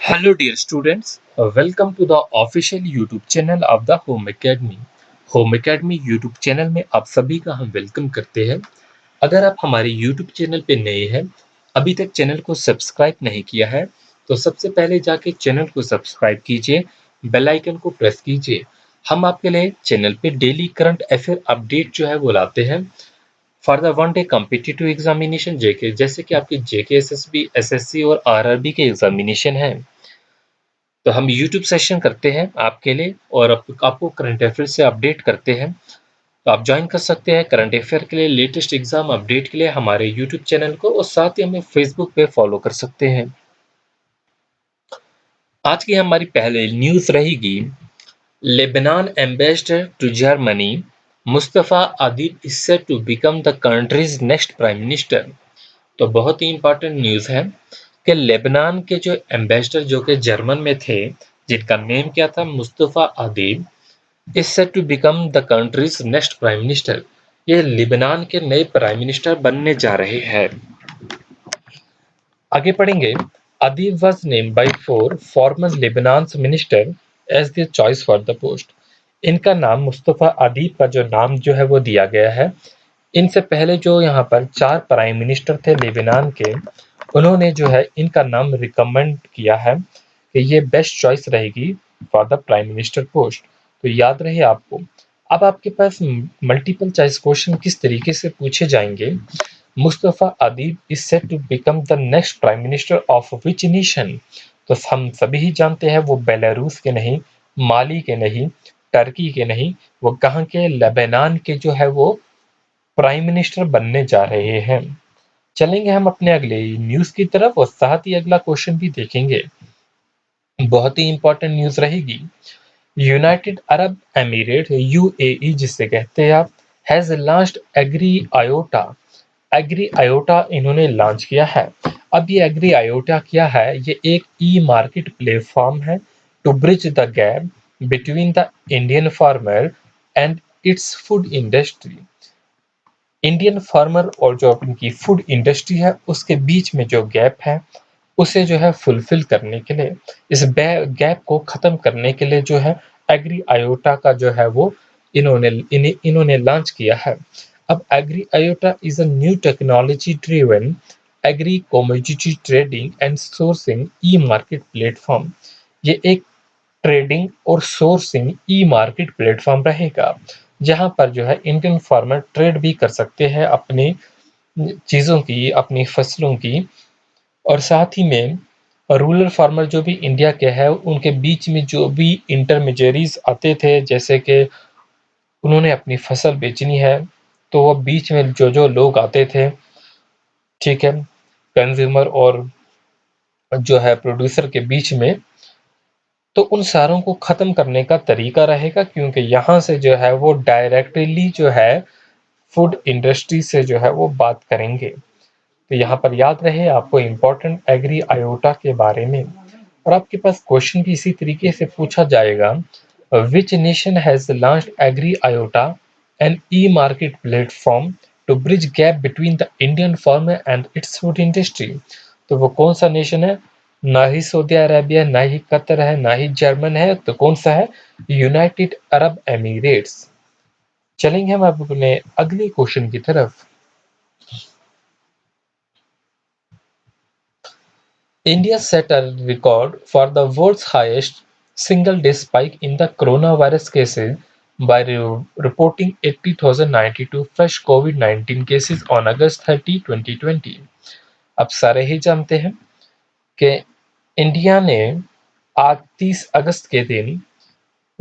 Hello dear students, welcome to the official YouTube channel of the Home Academy। Home Academy YouTube channel में आप सभी का हम welcome करते हैं। अगर आप हमारे YouTube चैनल पे नए हैं, अभी तक चैनल को सब्सक्राइब नहीं किया है, तो सबसे पहले जाके चैनल को सब्सक्राइब कीजिए, बेल आइकन को प्रेस कीजिए। हम आपके लिए चैनल पे डेली करंट अफेयर अपडेट जो है वो लाते हैं for the one day competitive examination JK, जैसे कि आपकी जेके एसएसबी, एसएससी और आरआरबी के एग्जामिनेशन हैं। तो हम यूट्यूब सेशन करते हैं आपके लिए और आपको करंट अफेयर से अपडेट करते हैं। तो आप ज्वाइन कर सकते हैं करंट अफेयर के लिए, लेटेस्ट एग्जाम अपडेट के लिए हमारे यूट्यूब चैनल को, और साथ ही हमें फेसबुक पे फॉलो कर सकते हैं। आज की हमारी पहले न्यूज़ रहेगी, Lebanon ambassador to Germany Mustapha Adib is set to become the country's next prime minister. तो बहुत ही इंपॉर्टेंट न्यूज़ है कि लेबनान के जो एम्बेसडर जो कि जर्मन में थे, जिनका नेम क्या था, Mustafa Adib, is set to become the country's next prime minister. ये लेबनान के नए प्राइम मिनिस्टर बनने जा रहे हैं। आगे पढ़ेंगे, Adib was named by four former Lebanon's minister as their choice for the post. इनका नाम मुस्तफ़ा अदीब का जो नाम जो है वो दिया गया है। इनसे पहले जो यहाँ पर 4 प्राइम मिनिस्टर थे लेबनान के, उन्होंने जो है इनका नाम रिकमेंड किया है कि ये बेस्ट चॉइस रहेगी for the prime minister post. तो याद रहे आपको। अब आपके पास मल्टीपल चॉइस क्वेश्चन किस तरीके से पूछे जाएंगे। Mustafa Adib is set to become the next prime minister of which nation. तो हम सभी ही जानते हैं वो बेलारूस के नहीं, माली के नहीं, टर्की के नहीं, वो कहाँ के, लेबनान के जो है वो प्राइम मिनिस्टर बनने जा रहे हैं। चलेंगे हम अपने अगले न्यूज़ की तरफ और साथ ही अगला क्वेश्चन भी देखेंगे। बहुत ही इंपॉर्टेंट न्यूज़ रहेगी, यूनाइटेड अरब एमिरेट यूएई जिसे कहते हैं आप, has launched Agri Iota. Agri Iota इन्होंने लॉन्च किया है। अब ये एग्री आयोटा क्या है, ये एक ई मार्केट प्लेटफॉर्म है to bridge the gap between the Indian farmer and its food industry. Indian farmer और जो इनकी फूड इंडस्ट्री है उसके बीच में जो गैप है उसे जो है फुलफिल करने के लिए, इस गैप को खत्म करने के लिए जो है एग्री आयोटा का जो है वो इन्होंने लॉन्च किया है। अब Agri Iota is a new technology driven agri commodity trading and sourcing e market platform. ये एक ट्रेडिंग और सोर्सिंग ई मार्केट प्लेटफॉर्म रहेगा, जहां पर जो है इंडियन फार्मर ट्रेड भी कर सकते हैं अपनी चीज़ों की, अपनी फसलों की, और साथ ही में रूरल फार्मर जो भी इंडिया के हैं उनके बीच में जो भी इंटरमीडियरीज आते थे, जैसे कि उन्होंने अपनी फसल बेचनी है तो वो बीच में जो जो लोग आते थे, ठीक है, कंज्यूमर और जो है प्रोड्यूसर के बीच में, तो उन सारों को ख़त्म करने का तरीका रहेगा, क्योंकि यहाँ से जो है वो डायरेक्टली जो है फूड इंडस्ट्री से जो है वो बात करेंगे। तो यहाँ पर याद रहे आपको इम्पोर्टेंट एग्री आयोटा के बारे में। और आपके पास क्वेश्चन भी इसी तरीके से पूछा जाएगा, which nation has launched Agri Iota an e market platform to bridge gap between the Indian farmer and its food industry. तो वो कौन सा नेशन है, ना ही सऊदी अरेबिया, ना ही कतर है, ना ही जर्मन है, तो कौन सा है, यूनाइटेड अरब एमिरेट्स। चलेंगे हम अब अपने अगले क्वेश्चन की तरफ। India set a record for the world's highest single-day spike in the coronavirus cases by reporting 80,092 fresh COVID-19 cases on August 30, 2020। अब सारे ही जानते हैं कि इंडिया ने आज 30 अगस्त के दिन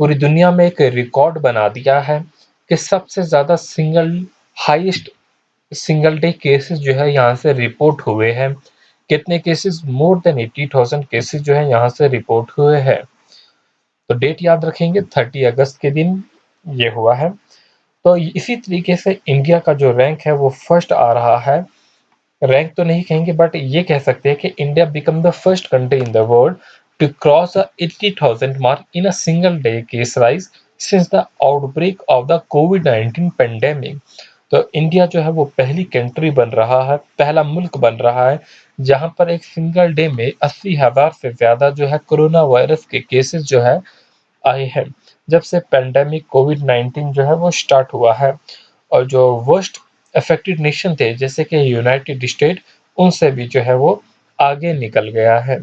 पूरी दुनिया में एक रिकॉर्ड बना दिया है कि सबसे ज़्यादा हाईएस्ट सिंगल डे केसेस जो है यहाँ से रिपोर्ट हुए हैं। कितने केसेस, मोर देन 80,000 केसेस जो है यहाँ से रिपोर्ट हुए हैं। तो डेट याद रखेंगे, 30 अगस्त के दिन ये हुआ है। तो इसी तरीके से इंडिया का जो रैंक है वो फर्स्ट आ रहा है। रैंक तो नहीं कहेंगे बट ये कह सकते हैं कि India become the first country in the world to cross the 80,000 mark in a single day case rise since the outbreak of the कोविड-19 पेंडेमिक। तो इंडिया जो है वो पहली कंट्री बन रहा है, पहला मुल्क बन रहा है जहां पर एक सिंगल डे में 80,000 से ज़्यादा जो है कोरोना वायरस के केसेस जो है आए हैं, जब से पैंडेमिक कोविड-19 जो है वो स्टार्ट हुआ है। और जो वर्स्ट अफेक्टेड नेशन थे जैसे कि यूनाइटेड स्टेट, उनसे भी जो है वो आगे निकल गया है।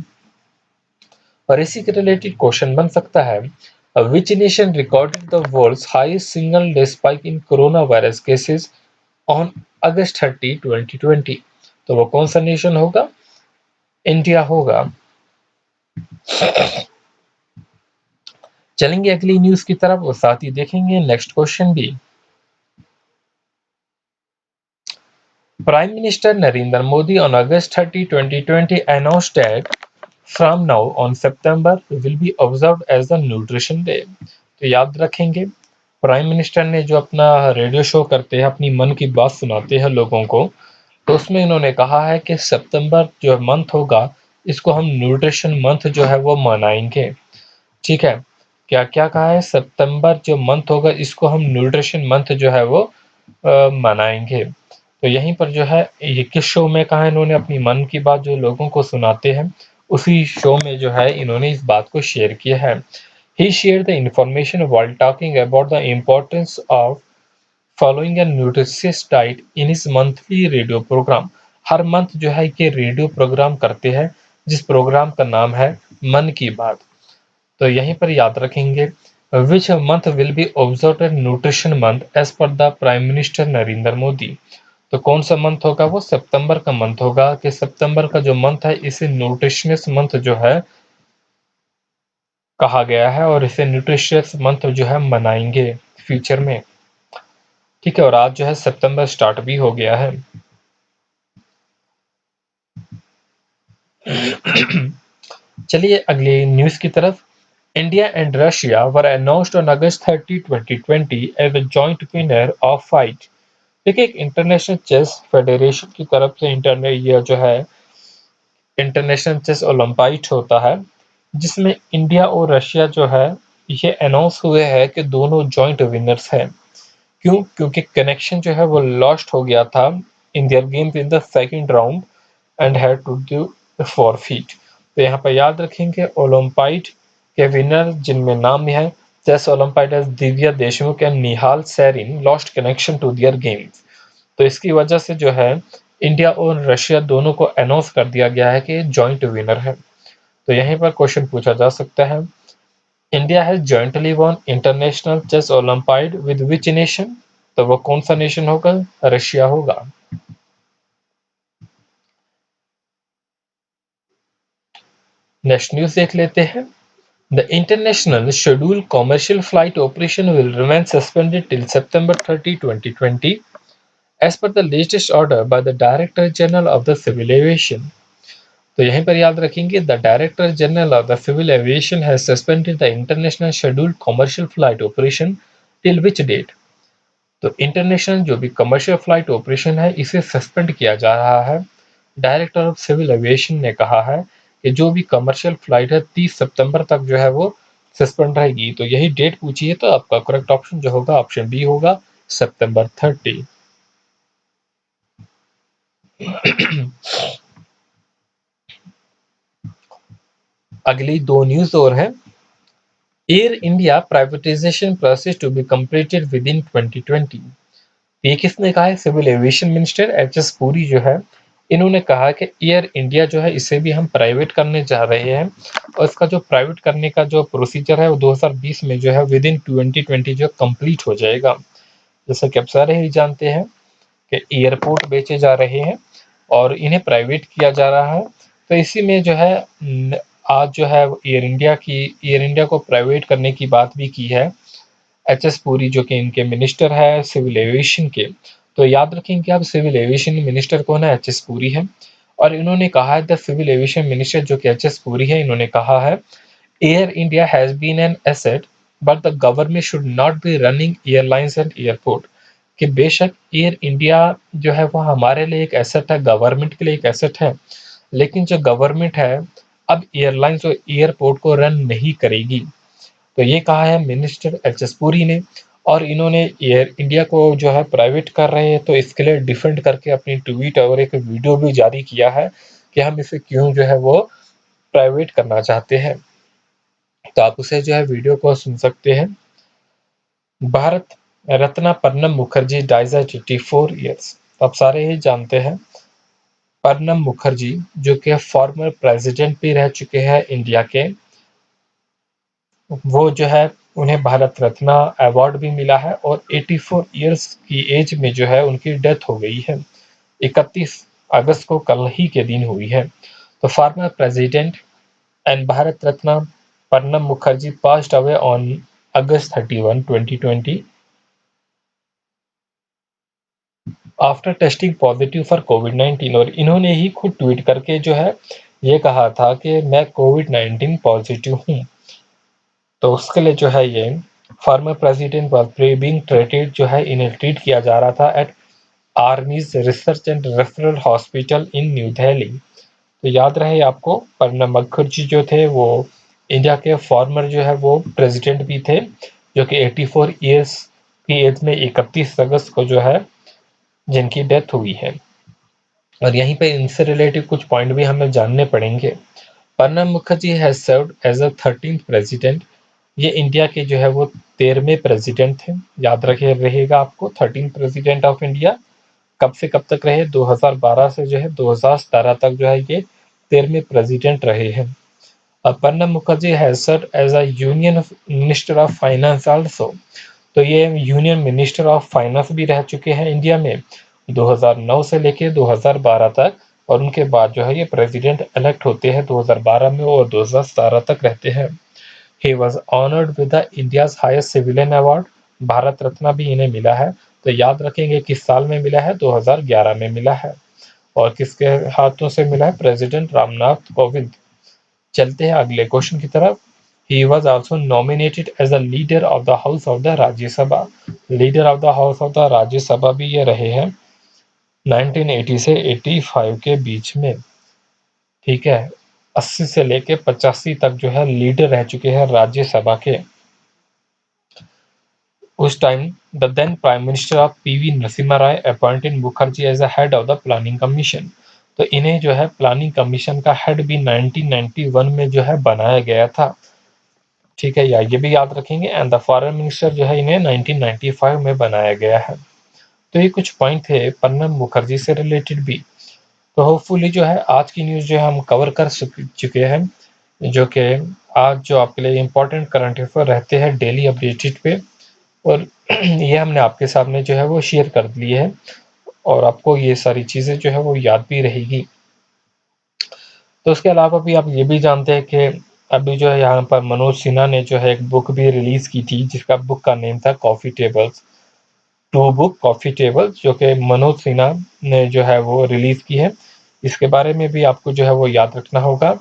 और इसी के रिलेटेड क्वेश्चन बन सकता है, which nation recorded the world's highest single day spike in corona virus cases on August 30, 2020? तो वो कौन सा नेशन होगा? इंडिया होगा। चलेंगे अगली न्यूज की तरफ और साथ ही देखेंगे नेक्स्ट क्वेश्चन भी। Prime minister Narendra Modi on August 30, 2020 announced that from now on September will be observed as the Nutrition Day। तो याद रखेंगे, प्राइम मिनिस्टर ने जो अपना रेडियो शो करते हैं, अपनी मन की बात सुनाते हैं लोगों को, तो उसमें इन्होंने कहा है कि सितंबर जो मंथ होगा, इसको हम न्यूट्रिशन मंथ जो है वो मनाएंगे। ठीक है, क्या क्या कहा है? सितंबर जो मंथ होगा इसको हम न्यूट्रिशन मंथ जो है वो मनाएंगे। तो यहीं पर जो है ये किस शो में कहा इन्होंने अपनी मन की बात जो लोगों को सुनाते हैं, उसी शो में जो है इन्होंने इस बात को शेयर किया है। He share the information while talking about the importance of following a nutritious diet in his monthly radio program. हर मंथ जो है ये रेडियो प्रोग्राम करते हैं, जिस प्रोग्राम का नाम है मन की बात। तो यहीं पर याद रखेंगे, which month will be observe nutrition month as per the prime minister Narendra Modi. तो कौन सा मंथ होगा? वो सितंबर का मंथ होगा, कि सितंबर का जो मंथ है इसे न्यूट्रिशियस मंथ जो है कहा गया है, और इसे न्यूट्रिशियस मंथ जो है मनाएंगे फ्यूचर में। ठीक है, और आज जो है सितंबर स्टार्ट भी हो गया है। चलिए अगली न्यूज की तरफ। India and Russia were announced on August 30, 2020 as the joint winner of fight। देखिए, एक इंटरनेशनल चेस फेडरेशन की तरफ से ये जो है इंटरनेशनल चेस ओलंपाइड होता है, जिसमें इंडिया और रशिया जो है ये अनाउंस हुए हैं कि दोनों जॉइंट विनर्स हैं। क्यों? क्योंकि कनेक्शन जो है वो लॉस्ट हो गया था in their games in the second round and had to do forfeit. तो यहाँ पर याद रखेंगे ओलंपाइड के विनर जिनमें नाम है chess olympiaders Divya Deshmukh and Nihal Sarin lost connection to their games. तो इसकी वजह से जो है इंडिया और रशिया दोनों को अनाउंस कर दिया गया है कि जॉइंट विनर है। तो यहीं पर क्वेश्चन पूछा जा सकता है, India has jointly won international chess olympiad with which nation? तो वो कौन सा नेशन होगा? रशिया होगा। नेक्स्ट न्यूज देख लेते हैं। The international schedule commercial flight operation will remain suspended till September 30, 2020 as per the latest order by the Director General of the Civil Aviation। तो यहीं पर याद रखेंगे, the director general of the civil aviation has suspended the international scheduled commercial flight operation till which date? तो international जो भी commercial flight operation है इसे सस्पेंड किया जा रहा है। डायरेक्टर ऑफ सिविल एविएशन ने कहा है कि जो भी कमर्शियल फ्लाइट है 30 सितंबर तक जो है वो सस्पेंड रहेगी। तो यही डेट पूछी है, तो आपका करेक्ट ऑप्शन जो होगा ऑप्शन बी होगा, सितंबर 30। अगली दो न्यूज और है। Air India privatisation process to be completed within 2020। ये किसने कहा है? Civil aviation minister H S. Puri जो है, इन्होंने कहा कि एयर इंडिया जो है इसे भी हम प्राइवेट करने जा रहे हैं, और इसका जो प्राइवेट करने का जो प्रोसीजर है वो 2020 में जो है विद इन 2020 जो कंप्लीट हो जाएगा। जैसा कि आप सारे ही जानते हैं कि एयरपोर्ट बेचे जा रहे हैं और इन्हें प्राइवेट किया जा रहा है। तो इसी में जो है आज जो है एयर इंडिया को प्राइवेट करने की बात भी की है एच.एस. पुरी, जो कि इनके मिनिस्टर है सिविल एविएशन के। तो याद रखेंगे आप, सिविल एविएशन मिनिस्टर कौन है? एच.एस. पुरी है। और इन्होंने कहा है, द सिविल एविएशन मिनिस्टर जो कि एच.एस. पुरी है, इन्होंने कहा है, Air India has been an asset but the government should not be running airlines and airport. कि बेशक एयर इंडिया जो है वो हमारे लिए एक एसेट है, गवर्नमेंट के लिए एक एसेट है, लेकिन जो गवर्नमेंट है अब एयरलाइंस और एयरपोर्ट को रन नहीं करेगी। तो ये कहा है मिनिस्टर एच.एस. पुरी ने। और इन्होंने एयर इंडिया को जो है प्राइवेट कर रहे हैं, तो इसके लिए डिफेंड करके अपनी ट्वीट और एक वीडियो भी जारी किया है कि हम इसे क्यों जो है वो प्राइवेट करना चाहते हैं। तो आप उसे जो है वीडियो को सुन सकते हैं। Bharat Ratna Pranab Mukherjee dies at 84 years. आप सारे ही जानते हैं प्रणब मुखर्जी जो कि फॉर्मर प्रेसिडेंट भी रह चुके हैं इंडिया के, वो जो है उन्हें भारत रत्न अवार्ड भी मिला है और 84 ईयर्स की एज में जो है उनकी डेथ हो गई है। 31 अगस्त को कल ही के दिन हुई है। तो former president and Bharat Ratna Pranab Mukherjee passed away on August 31, 2020 after testing positive for कोविड-19। और इन्होंने ही खुद ट्वीट करके जो है ये कहा था कि मैं कोविड-19 पॉजिटिव हूँ। तो उसके लिए जो है ये former president was being treated जो है इन्हें ट्रीट किया जा रहा था at army's research and referral hospital in New Delhi. तो याद रहे आपको प्रणब मुखर्जी जो थे वो इंडिया के फॉर्मर जो है वो प्रेसिडेंट भी थे, जो कि 84 ईयर्स की एज में 31 अगस्त को जो है जिनकी डेथ हुई है। और यहीं पे इनसे रिलेटेड कुछ पॉइंट भी हमें जानने पड़ेंगे। Pranab Mukherjee has served as a 13th president. ये इंडिया के जो है वो 13वें प्रेसिडेंट थे। याद रखे रहेगा आपको 13 प्रेसिडेंट ऑफ इंडिया कब से कब तक रहे, 2012 से जो है 2017 तक जो है ये 13वें प्रेसिडेंट रहे हैं। Pranab Mukherjee has served as a union minister of finance also. तो ये यूनियन मिनिस्टर ऑफ फाइनेंस भी रह चुके हैं इंडिया में 2009 से लेके 2012 तक, और उनके बाद जो है ये प्रेसिडेंट इलेक्ट होते हैं 2012 में और 2017 तक रहते हैं। He was honoured with the India's highest civilian award. Bharat Ratna भी इन्हें मिला है। तो याद रखेंगे किस साल में मिला है, 2011 में मिला है। और किसके हाथों से मिला है, प्रेसिडेंट रामनाथ कोविंद। चलते हैं अगले क्वेश्चन की तरफ। He was also nominated as a leader of the House of the Rajya Sabha। Leader of the house of the राज्य सभा भी ये रहे हैं 1980 से 85 के बीच में। ठीक है, 80 से लेके 85 तक जो है लीडर रह चुके हैं राज्यसभा के। उस time the then prime minister of P V Narasimha Rao appointed Mukherjee as a head of the planning commission. तो इन्हें जो है प्लानिंग कमीशन का हेड भी 1991 में जो है बनाया गया था। ठीक है, या ये भी याद रखेंगे। एंड द फॉरेन मिनिस्टर जो है इन्हें 1995 में बनाया गया है। तो ये कुछ पॉइंट थे प्रणब मुखर्जी से रिलेटेड भी। तो होपफुली जो है आज की न्यूज़ जो है हम कवर कर चुके हैं, जो कि आज जो आपके लिए इम्पोर्टेंट करंट अफेयर रहते हैं डेली अपडेटेड पे, और ये हमने आपके सामने जो है वो शेयर कर दी है, और आपको ये सारी चीज़ें जो है वो याद भी रहेगी। तो उसके अलावा भी आप ये भी जानते हैं कि अभी जो है यहाँ पर मनोज सिन्हा ने जो है एक बुक भी रिलीज़ की थी, जिसका बुक का नेम था coffee tables. Two book coffee tables, जो कि मनोज सिन्हा ने जो है वो रिलीज़ की है। इसके बारे में भी आपको जो है वो याद रखना होगा।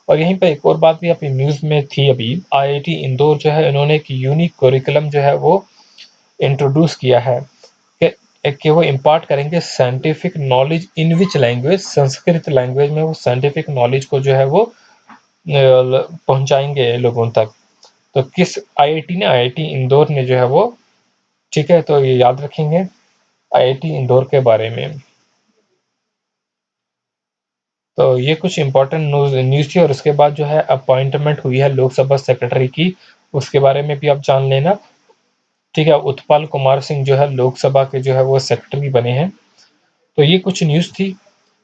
और यहीं पे एक और बात भी आपकी न्यूज़ में थी अभी, आईआईटी इंदौर जो है इन्होंने एक यूनिक करिकुलम जो है वो इंट्रोड्यूस किया है कि वो इम्पार्ट करेंगे scientific knowledge in which language, Sanskrit language में वो साइंटिफिक नॉलेज को जो है वो पहुंचाएंगे लोगों तक। तो किस आईआईटी ने, आईआईटी इंदौर ने जो है वो, ठीक है, तो ये याद रखेंगे आईआईटी इंदौर के बारे में। तो ये कुछ इंपॉर्टेंट न्यूज़ थी। और उसके बाद जो है अपॉइंटमेंट हुई है लोकसभा सेक्रेटरी की, उसके बारे में भी आप जान लेना। ठीक है, उत्पल कुमार सिंह जो है लोकसभा के जो है वो सेक्रेटरी बने हैं। तो ये कुछ न्यूज़ थी,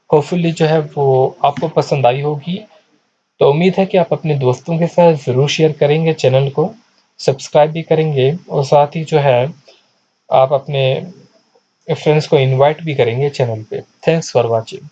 होपफुली जो है वो आपको पसंद आई होगी। तो उम्मीद है कि आप अपने दोस्तों के साथ ज़रूर शेयर करेंगे, चैनल को सब्सक्राइब भी करेंगे, और साथ ही जो है आप अपने फ्रेंड्स को इनवाइट भी करेंगे चैनल पे। Thanks for watching.